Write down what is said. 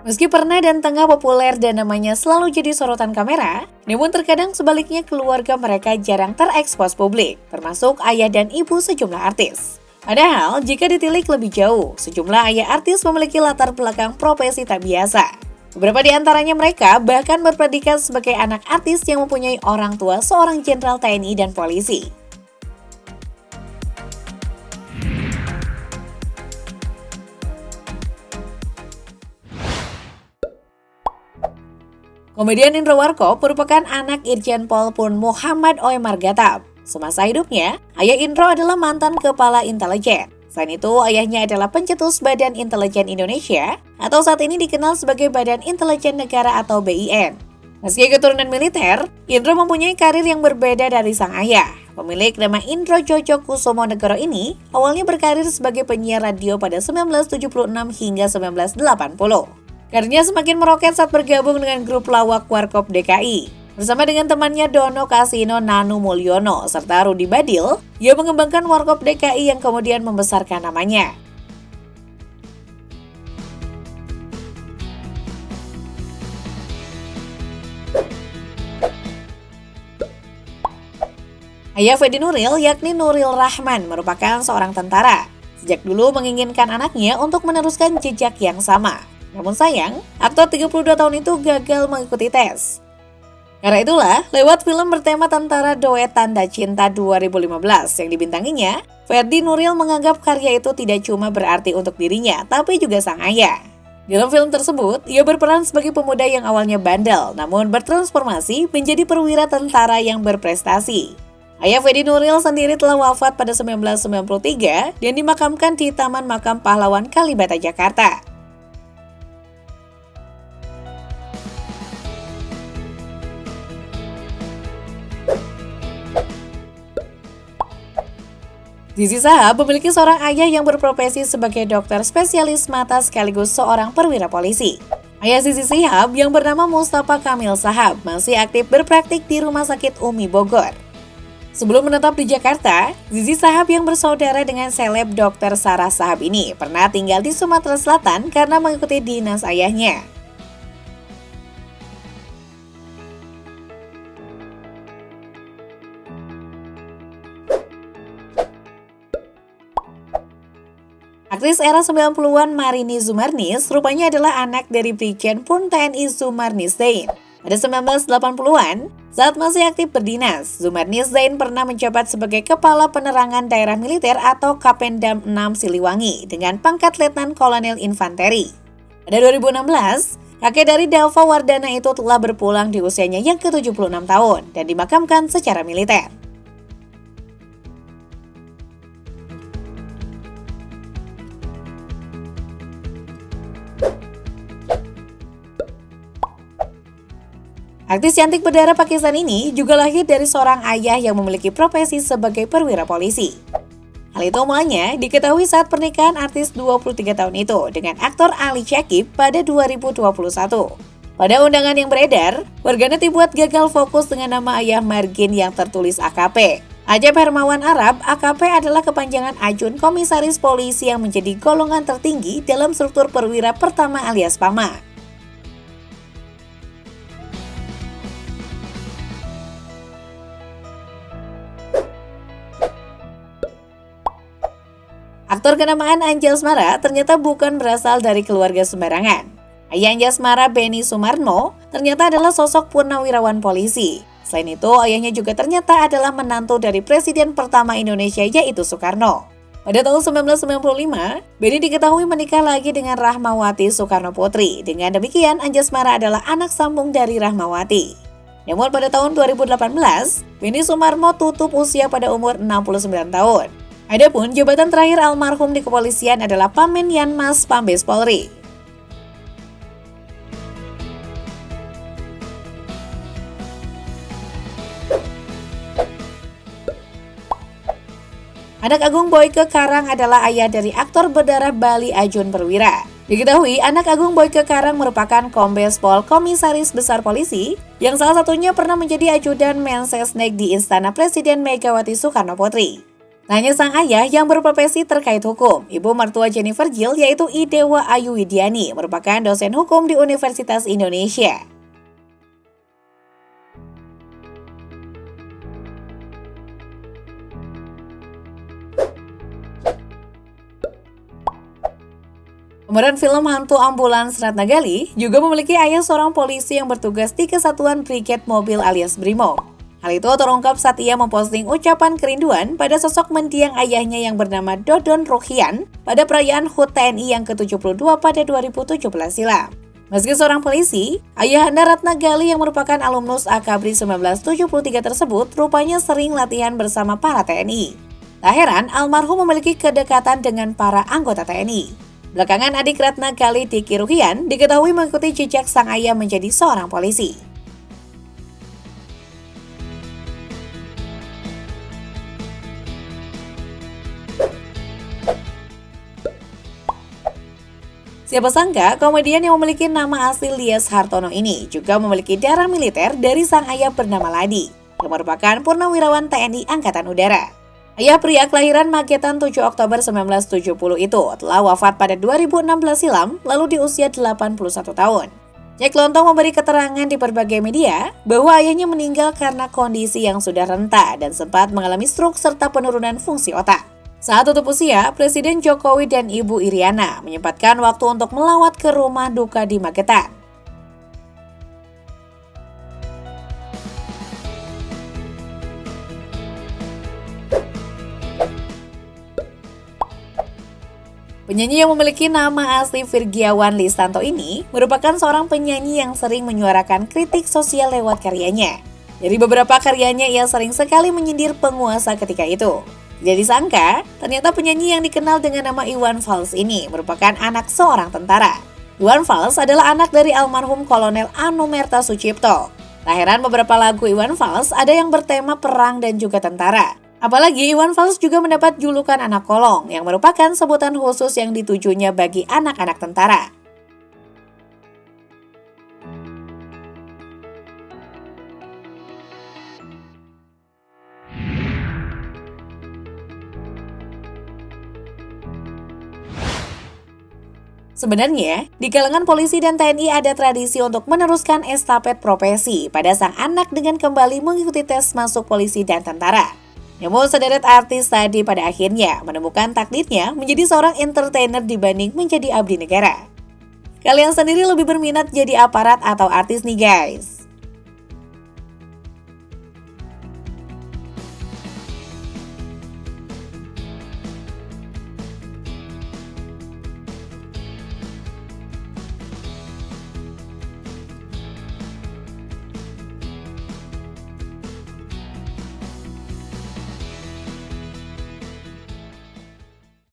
Meski pernah dan tengah populer dan namanya selalu jadi sorotan kamera, namun terkadang sebaliknya keluarga mereka jarang terekspos publik, termasuk ayah dan ibu sejumlah artis. Padahal, jika ditilik lebih jauh, sejumlah ayah artis memiliki latar belakang profesi tak biasa. Beberapa di antaranya mereka bahkan berpredikat sebagai anak artis yang mempunyai orang tua seorang jenderal TNI dan polisi. Komedian Indro Warkop merupakan anak Irjen Pol Purn Muhammad Oemar Gatab. Semasa hidupnya, ayah Indro adalah mantan kepala intelijen. Selain itu, ayahnya adalah pencetus Badan Intelijen Indonesia atau saat ini dikenal sebagai Badan Intelijen Negara atau BIN. Meski keturunan militer, Indro mempunyai karir yang berbeda dari sang ayah. Pemilik nama Indro Jojo Kusumo Negoro ini awalnya berkarir sebagai penyiar radio pada 1976 hingga 1980. Karirnya semakin meroket saat bergabung dengan grup lawak Warkop DKI. Bersama dengan temannya Dono Kasino Nanu Mulyono serta Rudi Badil, ia mengembangkan Warkop DKI yang kemudian membesarkan namanya. Ayah Fedi Nuril yakni Nuril Rahman merupakan seorang tentara. Sejak dulu menginginkan anaknya untuk meneruskan jejak yang sama. Namun sayang, aktor 32 tahun itu gagal mengikuti tes. Karena itulah, lewat film bertema tentara Doet Tanda Cinta 2015 yang dibintanginya, Fedi Nuril menganggap karya itu tidak cuma berarti untuk dirinya, tapi juga sang ayah. Dalam film tersebut, ia berperan sebagai pemuda yang awalnya bandel, namun bertransformasi menjadi perwira tentara yang berprestasi. Ayah Fedi Nuril sendiri telah wafat pada 1993 dan dimakamkan di Taman Makam Pahlawan Kalibata, Jakarta. Zizi Shahab memiliki seorang ayah yang berprofesi sebagai dokter spesialis mata sekaligus seorang perwira polisi. Ayah Zizi Shahab yang bernama Mustafa Kamil Shahab masih aktif berpraktik di Rumah Sakit Umi Bogor. Sebelum menetap di Jakarta, Zizi Shahab yang bersaudara dengan seleb Dr. Sarah Shahab ini pernah tinggal di Sumatera Selatan karena mengikuti dinas ayahnya. Aktris era 90-an Marini Zumarnis rupanya adalah anak dari Brigjen Purn TNI Zumarnis Zain. Pada 1980-an, saat masih aktif berdinas, Zumarnis Zain pernah menjabat sebagai Kepala Penerangan Daerah Militer atau Kapendam 6 Siliwangi dengan pangkat Letnan Kolonel Infanteri. Pada 2016, kakek dari Dava Wardana itu telah berpulang di usianya yang ke-76 tahun dan dimakamkan secara militer. Artis cantik berdarah Pakistan ini juga lahir dari seorang ayah yang memiliki profesi sebagai perwira polisi. Hal itu mulanya diketahui saat pernikahan artis 23 tahun itu dengan aktor Ali Syakib pada 2021. Pada undangan yang beredar, warganet dibuat gagal fokus dengan nama ayah margin yang tertulis AKP. Ajab Hermawan Arab, AKP adalah kepanjangan Ajun Komisaris Polisi yang menjadi golongan tertinggi dalam struktur perwira pertama alias PAMA. Aktor kenamaan Anjasmara ternyata bukan berasal dari keluarga sembarangan. Ayah Anjasmara, Benny Sumarno, ternyata adalah sosok purnawirawan polisi. Selain itu, ayahnya juga ternyata adalah menantu dari Presiden pertama Indonesia yaitu Soekarno. Pada tahun 1995, Benny diketahui menikah lagi dengan Rahmawati Soekarno Putri. Dengan demikian, Anjasmara adalah anak sambung dari Rahmawati. Namun pada tahun 2018, Benny Sumarno tutup usia pada umur 69 tahun. Adapun jabatan terakhir almarhum di kepolisian adalah Pamen Yanmas Pambes Polri. Anak Agung Boyke Karang adalah ayah dari aktor berdarah Bali Ajun Perwira. Diketahui anak Agung Boyke Karang merupakan Kombes Pol Komisaris Besar Polisi yang salah satunya pernah menjadi ajudan Mensesnek di Istana Presiden Megawati Soekarno Putri. Tak hanya sang ayah yang berprofesi terkait hukum, ibu mertua Jennifer Jill yaitu Idewa Ayu Widiani merupakan dosen hukum di Universitas Indonesia. Pemeran film hantu ambulans Ratna Gali juga memiliki ayah seorang polisi yang bertugas di Kesatuan Brigade Mobil alias Brimob. Hal itu terungkap saat ia memposting ucapan kerinduan pada sosok mendiang ayahnya yang bernama Dodon Ruhian pada perayaan HUT TNI yang ke-72 pada 2017 silam. Meski seorang polisi, ayahanda Ratna Gali yang merupakan alumnus Akabri 1973 tersebut rupanya sering latihan bersama para TNI. Tak heran, almarhum memiliki kedekatan dengan para anggota TNI. Belakangan adik Ratna Gali, Diki Ruhian, diketahui mengikuti jejak sang ayah menjadi seorang polisi. Siapa sangka, komedian yang memiliki nama asli Lyas Hartono ini juga memiliki darah militer dari sang ayah bernama Ladi, yang merupakan purnawirawan TNI Angkatan Udara. Ayah pria kelahiran Magetan 7 Oktober 1970 itu telah wafat pada 2016 silam, lalu di usia 81 tahun. Jack Lontong memberi keterangan di berbagai media bahwa ayahnya meninggal karena kondisi yang sudah renta dan sempat mengalami stroke serta penurunan fungsi otak. Saat tutup usia, Presiden Jokowi dan Ibu Iriana menyempatkan waktu untuk melawat ke rumah duka di Magetan. Penyanyi yang memiliki nama asli Virgiawan Listanto ini merupakan seorang penyanyi yang sering menyuarakan kritik sosial lewat karyanya. Dari beberapa karyanya, ia sering sekali menyindir penguasa ketika itu. Tidak disangka, ternyata penyanyi yang dikenal dengan nama Iwan Fals ini merupakan anak seorang tentara. Iwan Fals adalah anak dari almarhum Kolonel Anumerta Sucipto. Tak heran beberapa lagu Iwan Fals ada yang bertema perang dan juga tentara. Apalagi Iwan Fals juga mendapat julukan anak kolong yang merupakan sebutan khusus yang ditujunya bagi anak-anak tentara. Sebenarnya, di kalangan polisi dan TNI ada tradisi untuk meneruskan estafet profesi pada sang anak dengan kembali mengikuti tes masuk polisi dan tentara. Namun sederet artis tadi pada akhirnya menemukan takdirnya menjadi seorang entertainer dibanding menjadi abdi negara. Kalian sendiri lebih berminat jadi aparat atau artis nih guys?